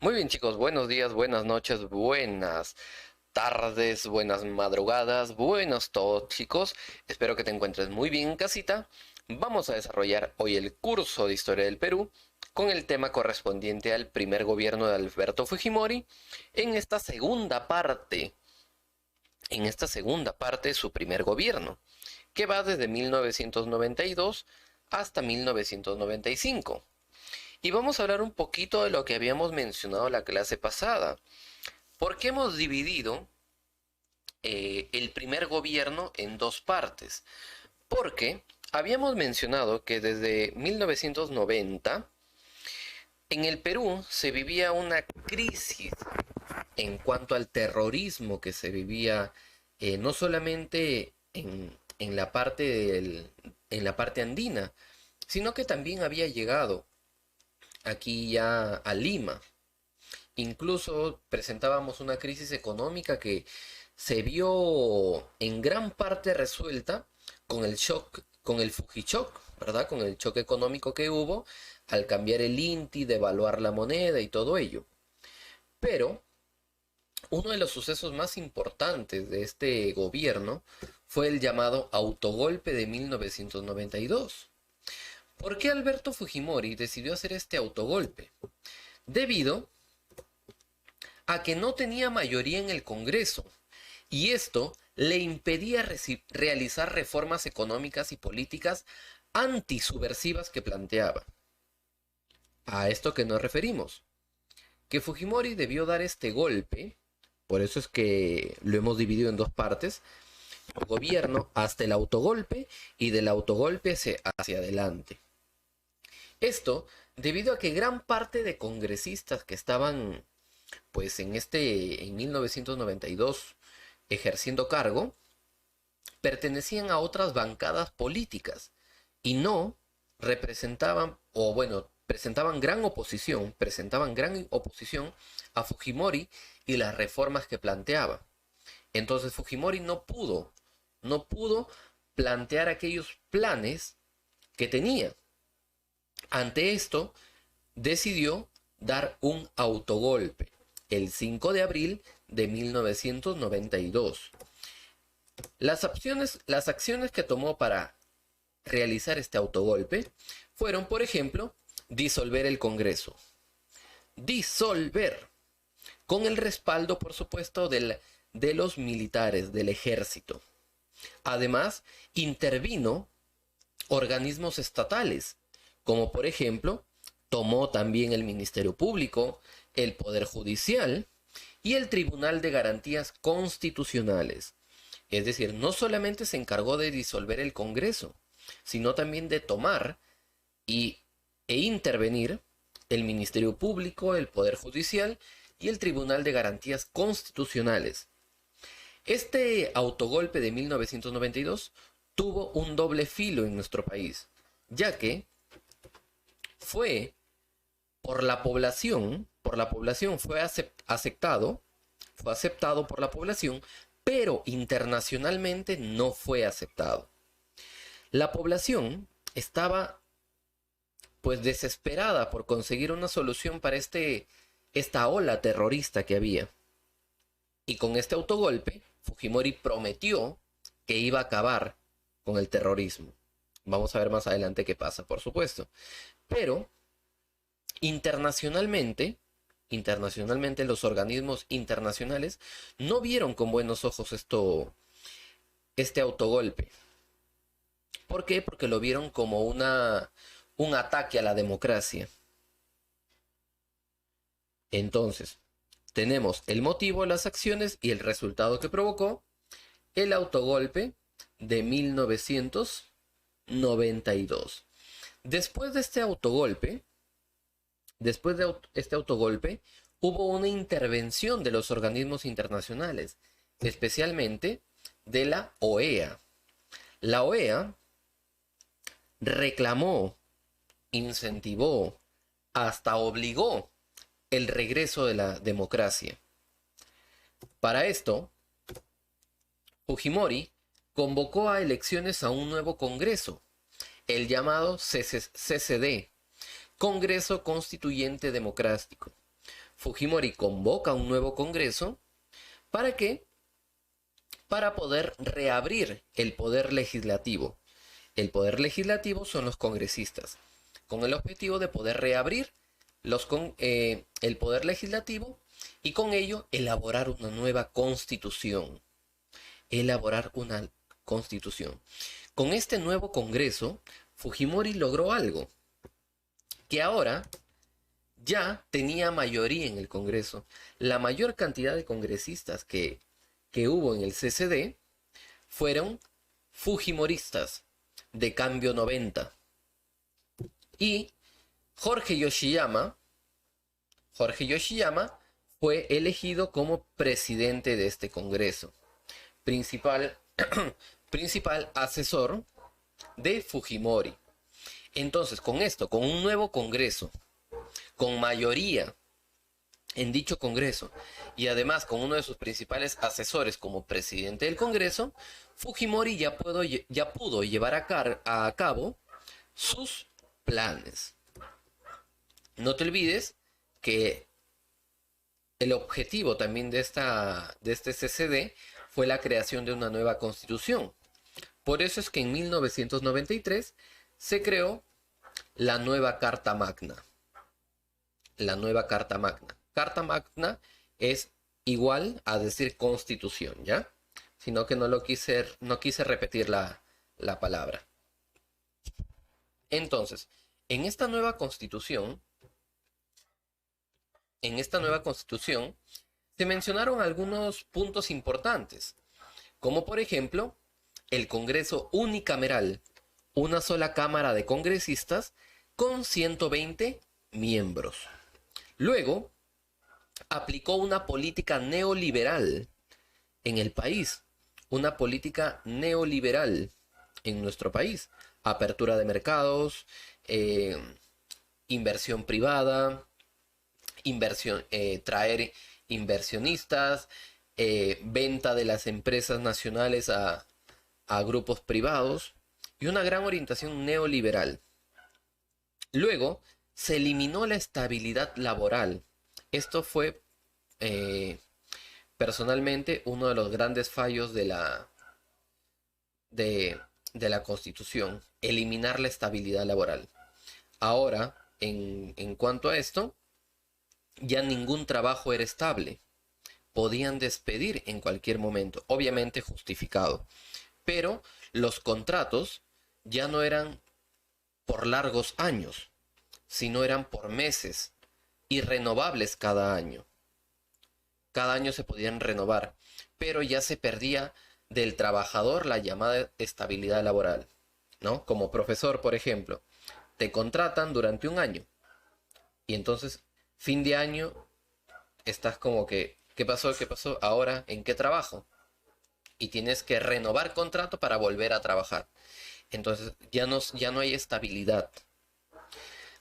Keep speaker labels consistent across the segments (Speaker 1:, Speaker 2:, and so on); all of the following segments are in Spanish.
Speaker 1: Muy bien, chicos, buenos días, buenas noches, buenas tardes, buenas madrugadas, buenos todos, chicos. Espero que te encuentres muy bien en casita. Vamos a desarrollar hoy el curso de Historia del Perú con el tema correspondiente al primer gobierno de Alberto Fujimori en esta segunda parte. En esta segunda parte, su primer gobierno, que va desde 1992 hasta 1995. Y vamos a hablar un poquito de lo que habíamos mencionado la clase pasada. ¿Por qué hemos dividido el primer gobierno en dos partes? Porque habíamos mencionado que desde 1990 en el Perú se vivía una crisis en cuanto al terrorismo que se vivía no solamente en la parte en la parte andina, sino que también había llegado aquí ya a Lima. Incluso presentábamos una crisis económica que se vio en gran parte resuelta con el shock, con el Fujishock, ¿verdad? Con el choque económico que hubo al cambiar el INTI, devaluar la moneda y todo ello. Pero uno de los sucesos más importantes de este gobierno fue el llamado autogolpe de 1992. ¿Por qué Alberto Fujimori decidió hacer este autogolpe? Debido a que no tenía mayoría en el Congreso, y esto le impedía realizar reformas económicas y políticas antisubversivas que planteaba. A esto que nos referimos, que Fujimori debió dar este golpe, por eso es que lo hemos dividido en dos partes, el gobierno hasta el autogolpe y del autogolpe hacia adelante. Esto debido a que gran parte de congresistas que estaban pues en 1992 ejerciendo cargo, pertenecían a otras bancadas políticas y no representaban, o bueno, presentaban gran oposición a Fujimori y las reformas que planteaba. Entonces Fujimori no pudo plantear aquellos planes que tenía. Ante esto, decidió dar un autogolpe el 5 de abril de 1992. Las acciones que tomó para realizar este autogolpe fueron, por ejemplo, disolver el Congreso. Disolver, con el respaldo, por supuesto, de los militares, del ejército. Además, intervino organismos estatales, como por ejemplo, tomó también el Ministerio Público, el Poder Judicial y el Tribunal de Garantías Constitucionales. Es decir, no solamente se encargó de disolver el Congreso, sino también de tomar e intervenir el Ministerio Público, el Poder Judicial y el Tribunal de Garantías Constitucionales. Este autogolpe de 1992 tuvo un doble filo en nuestro país, ya que fue por la población fue aceptado por la población, pero internacionalmente no fue aceptado. La población estaba pues desesperada por conseguir una solución para esta ola terrorista que había. Y con este autogolpe, Fujimori prometió que iba a acabar con el terrorismo. Vamos a ver más adelante qué pasa, por supuesto. Pero internacionalmente los organismos internacionales no vieron con buenos ojos este autogolpe. ¿Por qué? Porque lo vieron como un ataque a la democracia. Entonces, tenemos el motivo, las acciones y el resultado que provocó el autogolpe de 1992. Después de este autogolpe, hubo una intervención de los organismos internacionales, especialmente de la OEA. La OEA reclamó, incentivó, hasta obligó el regreso de la democracia. Para esto, Fujimori convocó a elecciones a un nuevo Congreso, el llamado CCD, Congreso Constituyente Democrático. Fujimori convoca un nuevo Congreso. ¿Para qué? Para poder reabrir el poder legislativo. El poder legislativo son los congresistas, con el objetivo de poder reabrir el poder legislativo y con ello elaborar una nueva constitución. Elaborar una constitución. Con este nuevo Congreso, Fujimori logró algo, que ahora ya tenía mayoría en el Congreso. La mayor cantidad de congresistas que hubo en el CCD fueron fujimoristas de Cambio 90. Y Jorge Yoshiyama fue elegido como presidente de este Congreso, principal asesor de Fujimori. Entonces, con esto, con un nuevo Congreso, con mayoría en dicho Congreso y además con uno de sus principales asesores como presidente del Congreso, Fujimori ya pudo llevar a cabo sus planes. No te olvides que el objetivo también de este CCD fue la creación de una nueva constitución. Por eso es que en 1993 se creó la nueva Carta Magna. La nueva Carta Magna. Carta Magna es igual a decir constitución, ¿ya? Sino que no quise repetir la palabra. Entonces, en esta nueva constitución se mencionaron algunos puntos importantes, como por ejemplo, el Congreso unicameral, una sola cámara de congresistas con 120 miembros. Luego, aplicó una política neoliberal en el país, una política neoliberal en nuestro país, apertura de mercados, inversión privada, traer inversionistas, venta de las empresas nacionales a grupos privados y una gran orientación neoliberal. Luego, se eliminó la estabilidad laboral. Esto fue personalmente uno de los grandes fallos de la Constitución, eliminar la estabilidad laboral. Ahora, en cuanto a esto, ya ningún trabajo era estable. Podían despedir en cualquier momento, obviamente justificado. Pero los contratos ya no eran por largos años, sino eran por meses y renovables cada año. Cada año se podían renovar, pero ya se perdía del trabajador la llamada estabilidad laboral, ¿no? Como profesor, por ejemplo, te contratan durante un año y entonces fin de año estás como que, ¿qué pasó? ¿Qué pasó? Ahora, ¿en qué trabajo? Y tienes que renovar contrato para volver a trabajar. Entonces ya no hay estabilidad.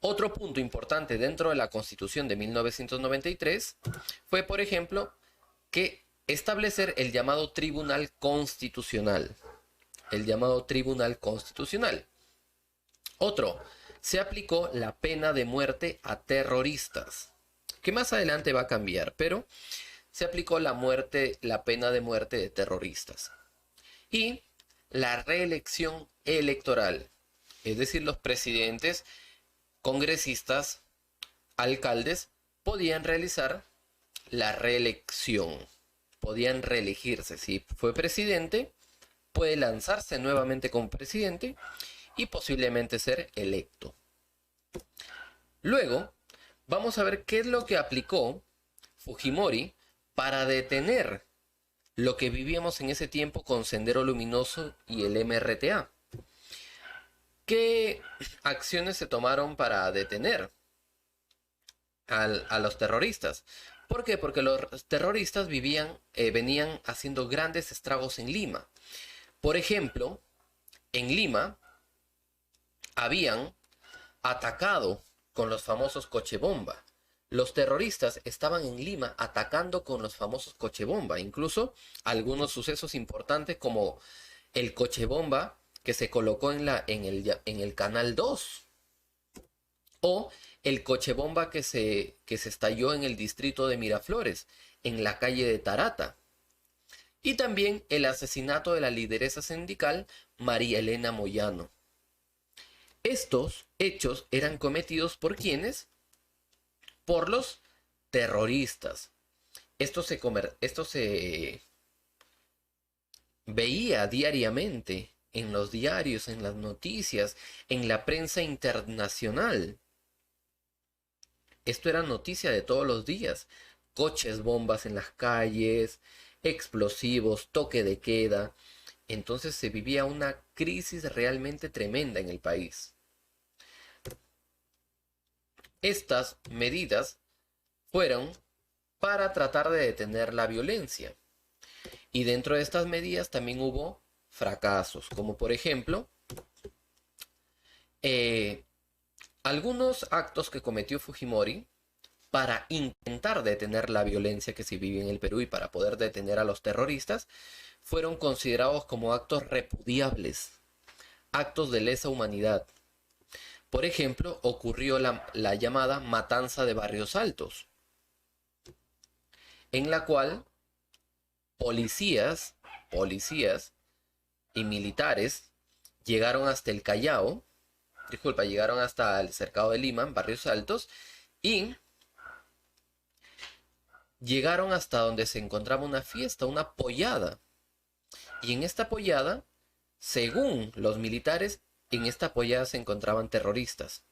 Speaker 1: Otro punto importante dentro de la Constitución de 1993 fue, por ejemplo, que establecer el llamado Tribunal Constitucional. El llamado Tribunal Constitucional. Otro, se aplicó la pena de muerte a terroristas, que más adelante va a cambiar, pero se aplicó la pena de muerte de terroristas. Y la reelección electoral, es decir, los presidentes, congresistas, alcaldes, podían realizar la reelección, podían reelegirse. Si fue presidente, puede lanzarse nuevamente como presidente y posiblemente ser electo. Luego, vamos a ver qué es lo que aplicó Fujimori para detener lo que vivíamos en ese tiempo con Sendero Luminoso y el MRTA. ¿Qué acciones se tomaron para detener a los terroristas? ¿Por qué? Porque los terroristas venían haciendo grandes estragos en Lima. Por ejemplo, en Lima habían atacado con los famosos cochebomba. Los terroristas estaban en Lima atacando con los famosos cochebomba. Incluso algunos sucesos importantes como el cochebomba que se colocó en el Canal 2. O el coche bomba que se estalló en el distrito de Miraflores, en la calle de Tarata. Y también el asesinato de la lideresa sindical María Elena Moyano. Estos hechos eran cometidos ¿por quiénes? Por los terroristas. Esto se veía diariamente en los diarios, en las noticias, en la prensa internacional. Esto era noticia de todos los días. Coches bombas en las calles, explosivos, toque de queda. Entonces se vivía una crisis realmente tremenda en el país. Estas medidas fueron para tratar de detener la violencia. Y dentro de estas medidas también hubo fracasos, como por ejemplo, algunos actos que cometió Fujimori para intentar detener la violencia que se vive en el Perú y para poder detener a los terroristas, fueron considerados como actos repudiables, actos de lesa humanidad. Por ejemplo, ocurrió la llamada Matanza de Barrios Altos, en la cual policías y militares llegaron hasta el Callao, llegaron hasta el cercado de Lima, Barrios Altos, y llegaron hasta donde se encontraba una fiesta, una pollada. Y en esta pollada, según los militares, en esta pollada se encontraban terroristas.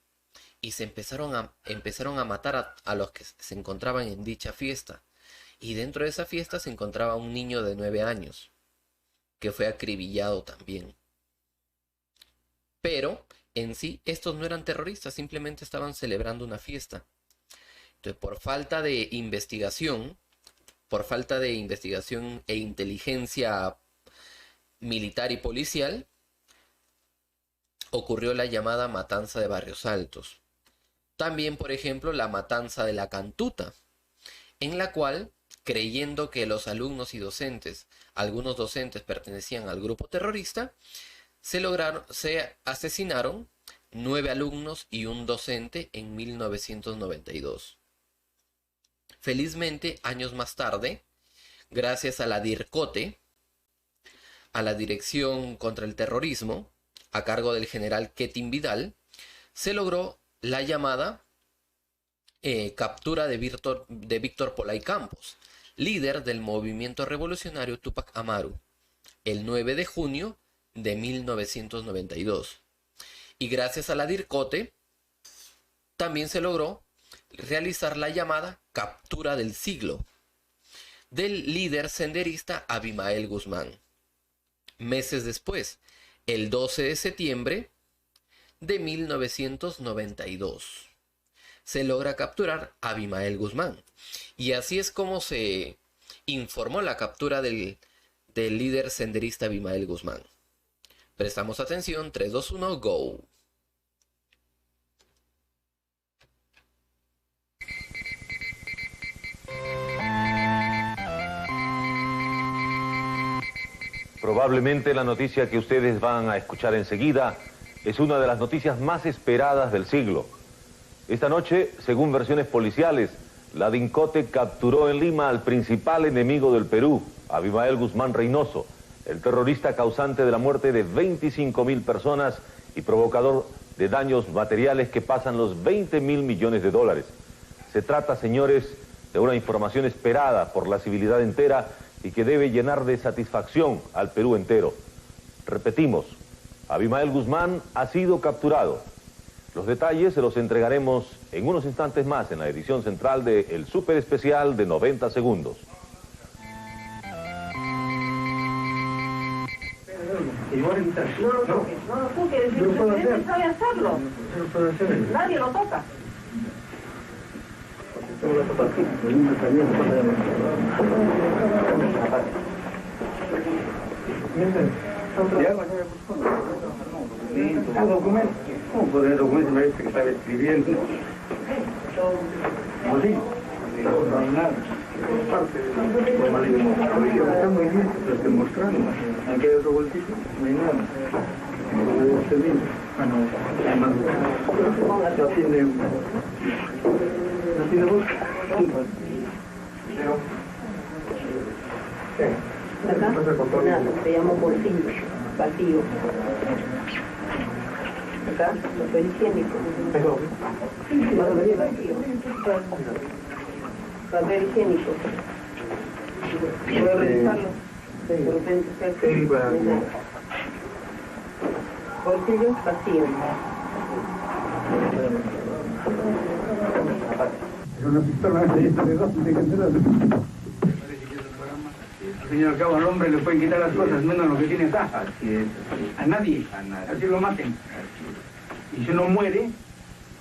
Speaker 1: Y se empezaron a matar a los que se encontraban en dicha fiesta. Y dentro de esa fiesta se encontraba un niño de 9 años, que fue acribillado también. Pero en sí, estos no eran terroristas, simplemente estaban celebrando una fiesta. Entonces, por falta de investigación e inteligencia militar y policial, ocurrió la llamada Matanza de Barrios Altos. También, por ejemplo, la Matanza de la Cantuta, en la cual, creyendo que los alumnos y docentes, algunos docentes pertenecían al grupo terrorista, se asesinaron 9 alumnos y un docente en 1992. Felizmente, años más tarde, gracias a la DIRCOTE, a la Dirección contra el Terrorismo, a cargo del general Ketin Vidal, se logró la llamada captura de Víctor Polay Campos, líder del movimiento revolucionario Túpac Amaru, el 9 de junio de 1992. Y gracias a la DIRCOTE, también se logró realizar la llamada captura del siglo del líder senderista Abimael Guzmán. Meses después, el 12 de septiembre de 1992, se logra capturar a Abimael Guzmán. Y así es como se informó la captura del líder senderista Abimael Guzmán. Prestamos atención, 3, 2, 1, go.
Speaker 2: Probablemente la noticia que ustedes van a escuchar enseguida es una de las noticias más esperadas del siglo. Esta noche, según versiones policiales, la DIRCOTE capturó en Lima al principal enemigo del Perú, Abimael Guzmán Reynoso, el terrorista causante de la muerte de 25.000 personas y provocador de daños materiales que pasan los 20.000 millones de dólares. Se trata, señores, de una información esperada por la civilidad entera y que debe llenar de satisfacción al Perú entero. Repetimos, Abimael Guzmán ha sido capturado. Los detalles se los entregaremos en unos instantes más en la edición central de El Súper Especial de 90 segundos.
Speaker 3: No lo toques, no lo toques, el presidente sabe hacerlo. Nadie lo toca.
Speaker 4: ¿Cómo poner documento? Me dice que estaba escribiendo. ¿Cómo sí? No hay nada. Está muy bien, lo estoy mostrando. Aquí hay otro bolsito, no hay nada. Bueno, además, no tiene voz.
Speaker 3: Acá, nada, se llama bolsillo, vacío. Acá, papel higiénico. Papel higiénico. ¿Puedo revisarlo? De repente, bolsillo vacío.
Speaker 4: Es una pistola de dos, de cancelar. Al fin y al cabo al hombre le pueden quitar las cosas, menos lo que tiene acá. Así es. A nadie. Así lo maten. Y si uno muere,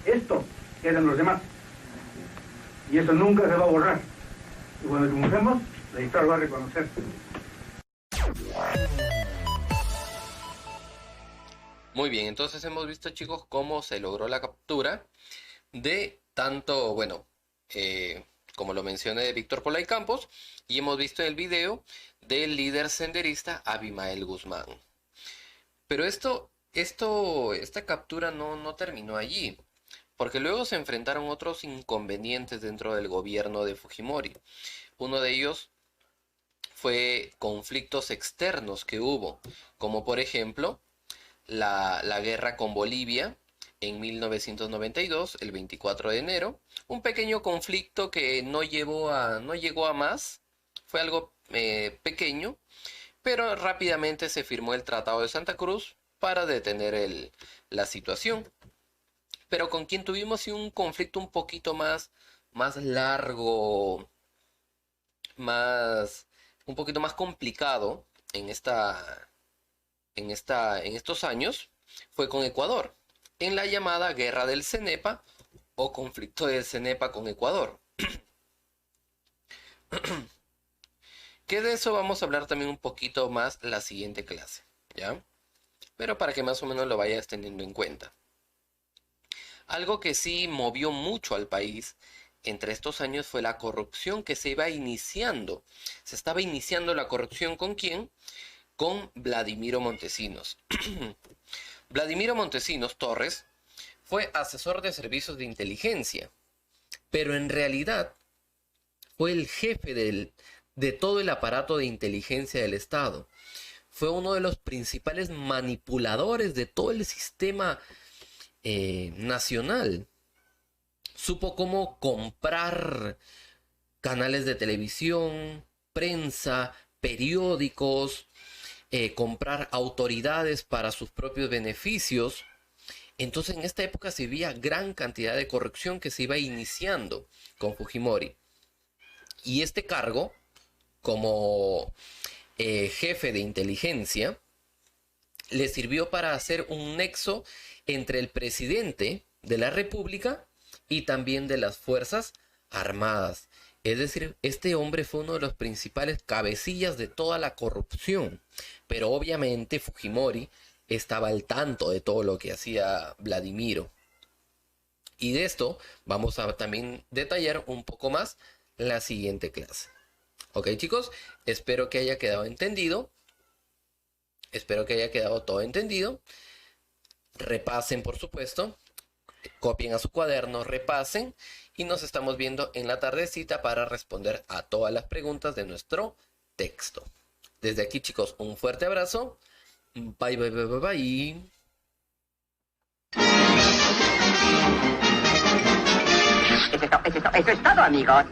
Speaker 4: esto quedan los demás. Y eso nunca se va a borrar. Y cuando triunfemos, la historia va a reconocer.
Speaker 1: Muy bien, entonces hemos visto, chicos, cómo se logró la captura de tanto, bueno, como lo mencioné, de Víctor Polay Campos, y hemos visto el video del líder senderista Abimael Guzmán. Pero esta captura no terminó allí, porque luego se enfrentaron otros inconvenientes dentro del gobierno de Fujimori. Uno de ellos fue conflictos externos que hubo, como por ejemplo la guerra con Bolivia en 1992, el 24 de enero, un pequeño conflicto que no llegó a más, fue algo pequeño, pero rápidamente se firmó el Tratado de Santa Cruz para detener la situación. Pero con quien tuvimos un conflicto un poquito más largo, un poquito más complicado en estos años, fue con Ecuador, en la llamada Guerra del Cenepa o conflicto del Cenepa con Ecuador. Que de eso vamos a hablar también un poquito más la siguiente clase, ¿ya? Pero para que más o menos lo vayas teniendo en cuenta. Algo que sí movió mucho al país entre estos años fue la corrupción que se iba iniciando. Se estaba iniciando la corrupción ¿con quién? Con Vladimiro Montesinos. Vladimiro Montesinos Torres fue asesor de servicios de inteligencia, pero en realidad fue el jefe de todo el aparato de inteligencia del Estado. Fue uno de los principales manipuladores de todo el sistema nacional. Supo cómo comprar canales de televisión, prensa, periódicos, comprar autoridades para sus propios beneficios. Entonces en esta época se veía gran cantidad de corrupción que se iba iniciando con Fujimori. Y este cargo, como jefe de inteligencia, le sirvió para hacer un nexo entre el presidente de la República y también de las Fuerzas Armadas. Es decir, este hombre fue uno de los principales cabecillas de toda la corrupción. Pero obviamente Fujimori estaba al tanto de todo lo que hacía Vladimiro. Y de esto vamos a también detallar un poco más la siguiente clase. Ok, chicos, espero que haya quedado entendido. Espero que haya quedado todo entendido. Repasen, por supuesto. Copien a su cuaderno, repasen. Y nos estamos viendo en la tardecita para responder a todas las preguntas de nuestro texto. Desde aquí, chicos, un fuerte abrazo. Bye, bye, bye, bye, bye.
Speaker 5: Eso es todo, amigos.